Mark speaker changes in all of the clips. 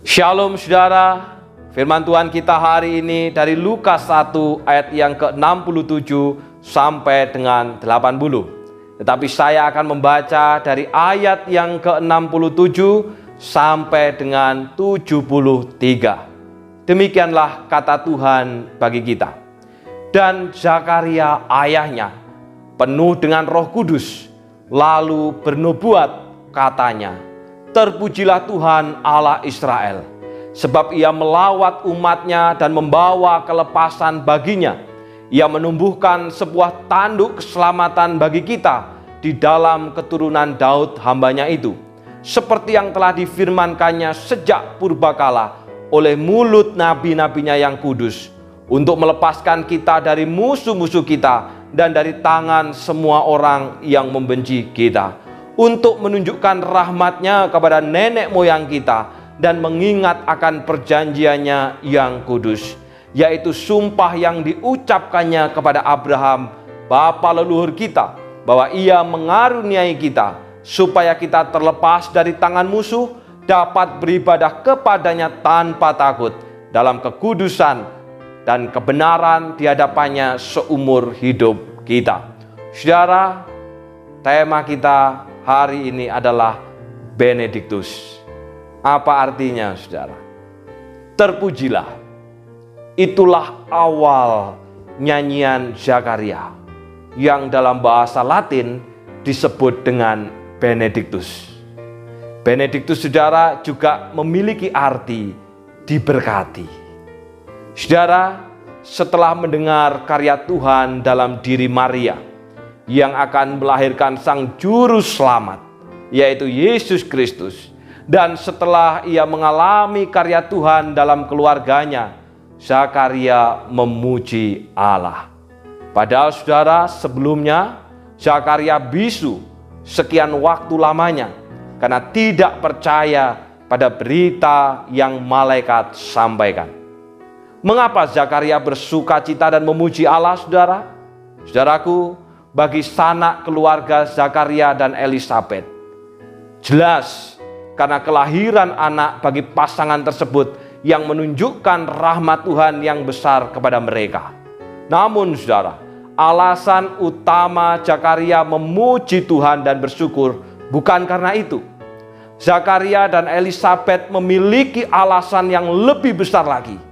Speaker 1: Shalom saudara, firman Tuhan kita hari ini dari Lukas 1 ayat yang ke-67 sampai dengan 80. Tetapi saya akan membaca dari ayat yang ke-67 sampai dengan 73. Demikianlah kata Tuhan bagi kita. Dan Zakaria ayahnya penuh dengan Roh Kudus, lalu bernubuat katanya, terpujilah Tuhan Allah Israel, sebab ia melawat umatnya dan membawa kelepasan baginya. Ia menumbuhkan sebuah tanduk keselamatan bagi kita di dalam keturunan Daud hambanya itu, seperti yang telah difirmankannya sejak purbakala oleh mulut nabi-nabinya yang kudus, untuk melepaskan kita dari musuh-musuh kita dan dari tangan semua orang yang membenci kita, untuk menunjukkan rahmat-Nya kepada nenek moyang kita dan mengingat akan perjanjiannya yang kudus, yaitu sumpah yang diucapkannya kepada Abraham, bapa leluhur kita, bahwa ia mengaruniai kita, supaya kita terlepas dari tangan musuh, dapat beribadah kepadanya tanpa takut, dalam kekudusan dan kebenaran di hadapannya seumur hidup kita. Saudara, tema kita hari ini adalah Benediktus. Apa artinya, saudara? Terpujilah. Itulah awal nyanyian Zakaria yang dalam bahasa Latin disebut dengan Benediktus. Benediktus, saudara, juga memiliki arti diberkati. Saudara, setelah mendengar karya Tuhan dalam diri Maria yang akan melahirkan Sang Juru Selamat, yaitu Yesus Kristus, dan setelah ia mengalami karya Tuhan dalam keluarganya, Zakaria memuji Allah. Padahal saudara, sebelumnya Zakaria bisu sekian waktu lamanya karena tidak percaya pada berita yang malaikat sampaikan. Mengapa Zakaria bersukacita dan memuji Allah, saudara? Saudaraku, bagi sanak keluarga Zakaria dan Elisabet, jelas karena kelahiran anak bagi pasangan tersebut yang menunjukkan rahmat Tuhan yang besar kepada mereka. Namun saudara, alasan utama Zakaria memuji Tuhan dan bersyukur bukan karena itu. Zakaria dan Elisabet memiliki alasan yang lebih besar lagi.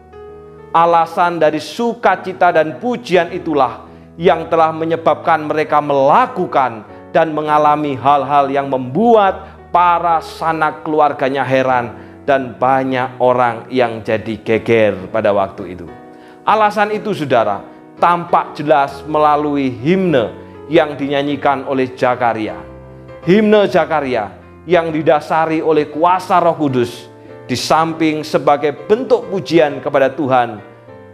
Speaker 1: Alasan dari sukacita dan pujian itulah yang telah menyebabkan mereka melakukan dan mengalami hal-hal yang membuat para sanak keluarganya heran dan banyak orang yang jadi geger pada waktu itu. Alasan itu, saudara, tampak jelas melalui himne yang dinyanyikan oleh Zakaria. Himne Zakaria yang didasari oleh kuasa Roh Kudus, di samping sebagai bentuk pujian kepada Tuhan,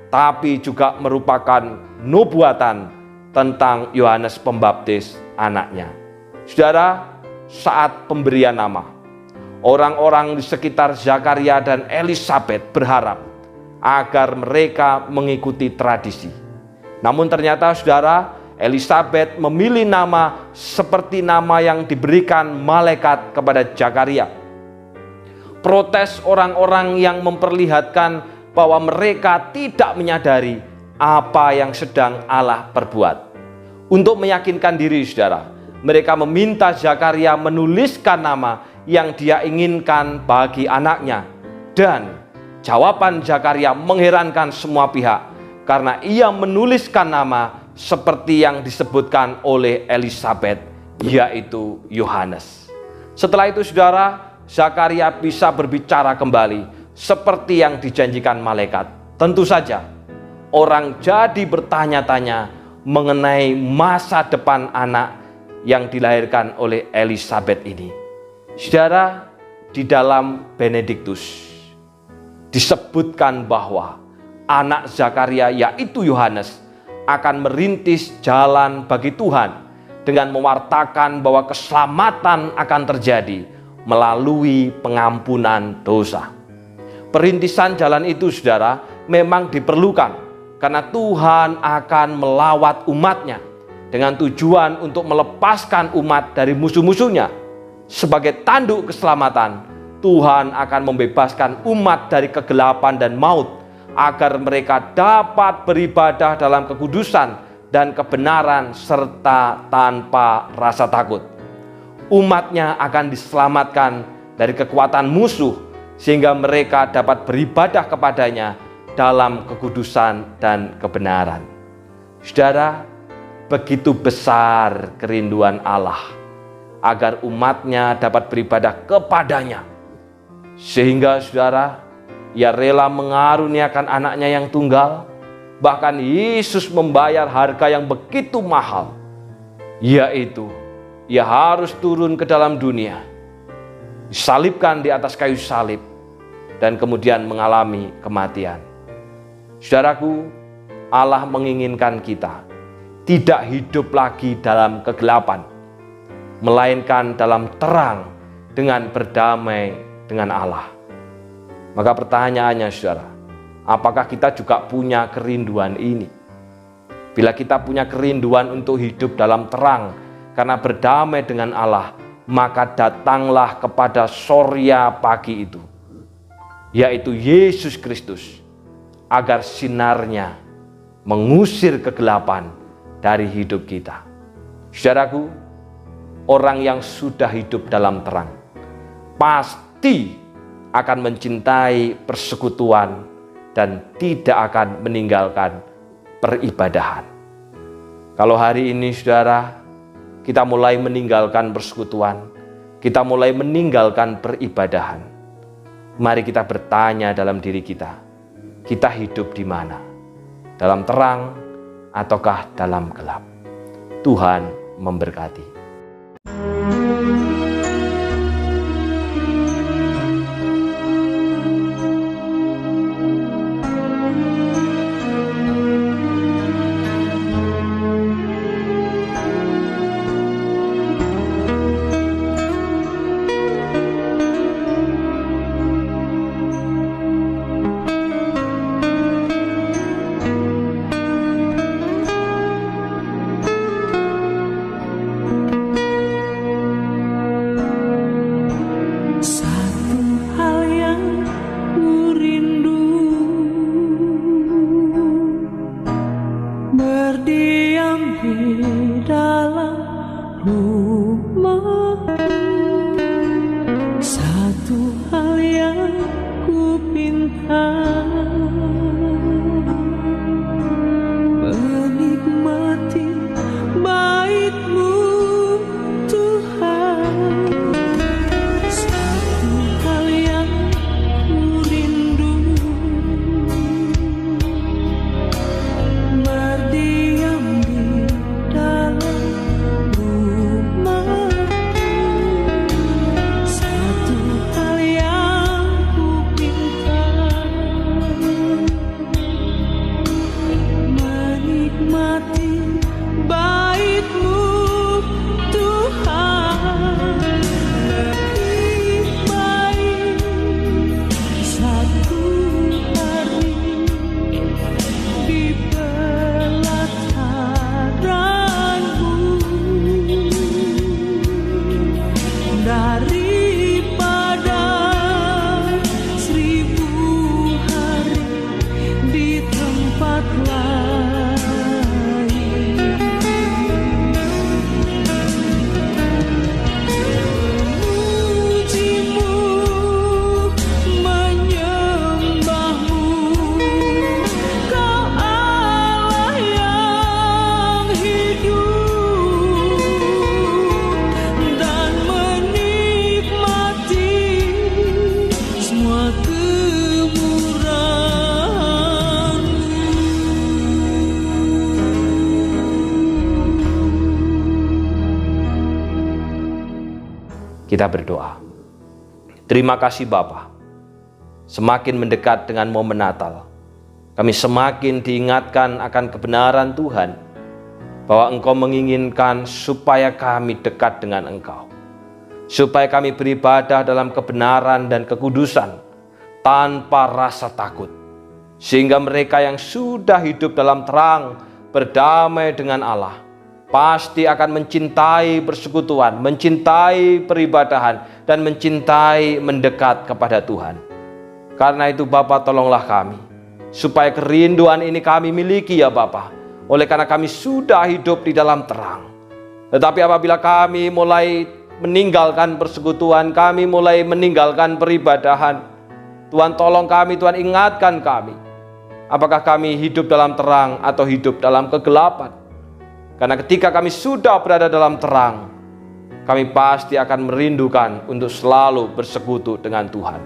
Speaker 1: tapi juga merupakan nubuatan tentang Yohanes Pembaptis, anaknya. Saudara, saat pemberian nama, orang-orang di sekitar Zakaria dan Elisabet berharap agar mereka mengikuti tradisi. Namun ternyata, saudara, Elisabet memilih nama seperti nama yang diberikan malaikat kepada Zakaria. Protes orang-orang yang memperlihatkan bahwa mereka tidak menyadari apa yang sedang Allah perbuat. Untuk meyakinkan diri, saudara, mereka meminta Zakaria menuliskan nama yang dia inginkan bagi anaknya. Dan jawaban Zakaria mengherankan semua pihak, karena ia menuliskan nama seperti yang disebutkan oleh Elisabet, yaitu Yohanes. Setelah itu, saudara, Zakaria bisa berbicara kembali seperti yang dijanjikan malaikat. Tentu saja orang jadi bertanya-tanya mengenai masa depan anak yang dilahirkan oleh Elisabet ini. Saudara, di dalam Benediktus disebutkan bahwa anak Zakaria, yaitu Yohanes, akan merintis jalan bagi Tuhan dengan mewartakan bahwa keselamatan akan terjadi melalui pengampunan dosa. Perintisan jalan itu, saudara, memang diperlukan karena Tuhan akan melawat umatnya dengan tujuan untuk melepaskan umat dari musuh-musuhnya. Sebagai tanduk keselamatan, Tuhan akan membebaskan umat dari kegelapan dan maut, agar mereka dapat beribadah dalam kekudusan dan kebenaran serta tanpa rasa takut. Umatnya akan diselamatkan dari kekuatan musuh, sehingga mereka dapat beribadah kepadanya dalam kekudusan dan kebenaran. Saudara, begitu besar kerinduan Allah agar umatnya dapat beribadah kepadanya, sehingga saudara, Ia rela mengaruniakan anaknya yang tunggal. Bahkan Yesus membayar harga yang begitu mahal, yaitu Ia harus turun ke dalam dunia, disalibkan di atas kayu salib, dan kemudian mengalami kematian. Saudaraku, Allah menginginkan kita tidak hidup lagi dalam kegelapan, melainkan dalam terang dengan berdamai dengan Allah. Maka pertanyaannya saudara, apakah kita juga punya kerinduan ini? Bila kita punya kerinduan untuk hidup dalam terang karena berdamai dengan Allah, maka datanglah kepada sorya pagi itu, yaitu Yesus Kristus, agar sinarnya mengusir kegelapan dari hidup kita. Saudaraku, orang yang sudah hidup dalam terang pasti akan mencintai persekutuan dan tidak akan meninggalkan peribadahan. Kalau hari ini saudara, kita mulai meninggalkan persekutuan, kita mulai meninggalkan peribadahan, mari kita bertanya dalam diri kita hidup di mana? Dalam terang ataukah dalam gelap? Tuhan memberkati. Kita berdoa. Terima kasih Bapa. Semakin mendekat dengan momen Natal, kami semakin diingatkan akan kebenaran Tuhan, bahwa Engkau menginginkan supaya kami dekat dengan Engkau, supaya kami beribadah dalam kebenaran dan kekudusan tanpa rasa takut, sehingga mereka yang sudah hidup dalam terang berdamai dengan Allah pasti akan mencintai persekutuan, mencintai peribadahan, dan mencintai mendekat kepada Tuhan. Karena itu Bapa, tolonglah kami, supaya kerinduan ini kami miliki ya Bapa. Oleh karena kami sudah hidup di dalam terang. Tetapi apabila kami mulai meninggalkan persekutuan, kami mulai meninggalkan peribadahan, Tuhan tolong kami, Tuhan ingatkan kami. Apakah kami hidup dalam terang atau hidup dalam kegelapan? Karena ketika kami sudah berada dalam terang, kami pasti akan merindukan untuk selalu bersekutu dengan Tuhan.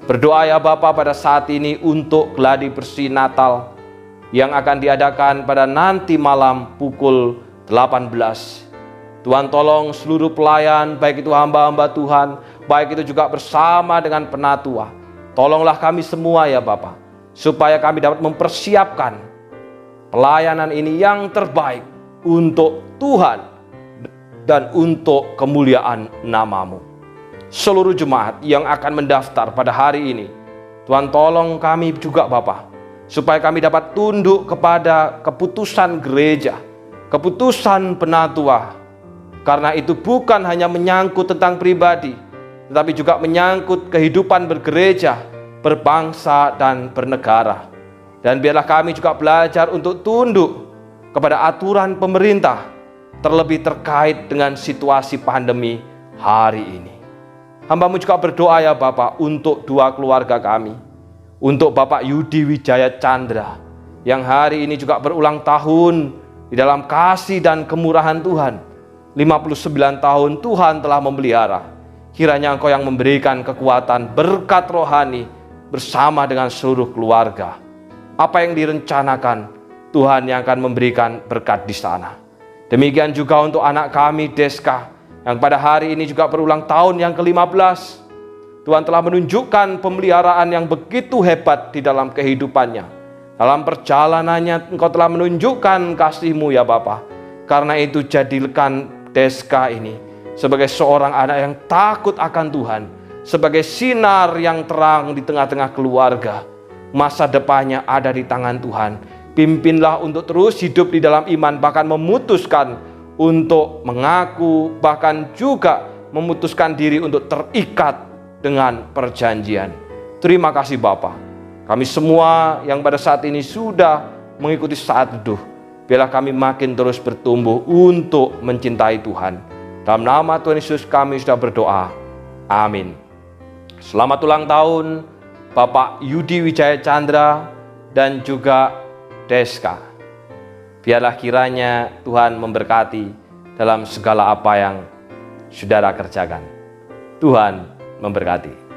Speaker 1: Berdoa ya Bapa pada saat ini untuk gladi bersih Natal yang akan diadakan pada nanti malam pukul 18. Tuhan tolong seluruh pelayan, baik itu hamba-hamba Tuhan, baik itu juga bersama dengan penatua. Tolonglah kami semua ya Bapa, supaya kami dapat mempersiapkan pelayanan ini yang terbaik untuk Tuhan dan untuk kemuliaan nama-Mu. Seluruh jemaat yang akan mendaftar pada hari ini, Tuhan tolong kami juga Bapa, supaya kami dapat tunduk kepada keputusan gereja, keputusan penatua. Karena itu bukan hanya menyangkut tentang pribadi, tetapi juga menyangkut kehidupan bergereja, berbangsa, dan bernegara. Dan biarlah kami juga belajar untuk tunduk kepada aturan pemerintah, terlebih terkait dengan situasi pandemi hari ini. Hamba-Mu juga berdoa ya Bapak untuk dua keluarga kami, untuk Bapak Yudi Wijaya Chandra yang hari ini juga berulang tahun di dalam kasih dan kemurahan Tuhan. 59 tahun Tuhan telah memelihara. Kiranya Engkau yang memberikan kekuatan berkat rohani bersama dengan seluruh keluarga. Apa yang direncanakan, Tuhan yang akan memberikan berkat di sana. Demikian juga untuk anak kami Deska yang pada hari ini juga berulang tahun yang ke-15. Tuhan telah menunjukkan pemeliharaan yang begitu hebat di dalam kehidupannya. Dalam perjalanannya Engkau telah menunjukkan kasih-Mu ya Bapa. Karena itu jadikan Deska ini sebagai seorang anak yang takut akan Tuhan, sebagai sinar yang terang di tengah-tengah keluarga. Masa depannya ada di tangan Tuhan. Pimpinlah untuk terus hidup di dalam iman, bahkan memutuskan untuk mengaku, bahkan juga memutuskan diri untuk terikat dengan perjanjian. Terima kasih Bapa. Kami semua yang pada saat ini sudah mengikuti saat teduh, biarlah kami makin terus bertumbuh untuk mencintai Tuhan. Dalam nama Tuhan Yesus kami sudah berdoa. Amin. Selamat ulang tahun Bapak Yudi Wijaya Chandra dan juga Deska. Biarlah kiranya Tuhan memberkati dalam segala apa yang saudara kerjakan. Tuhan memberkati.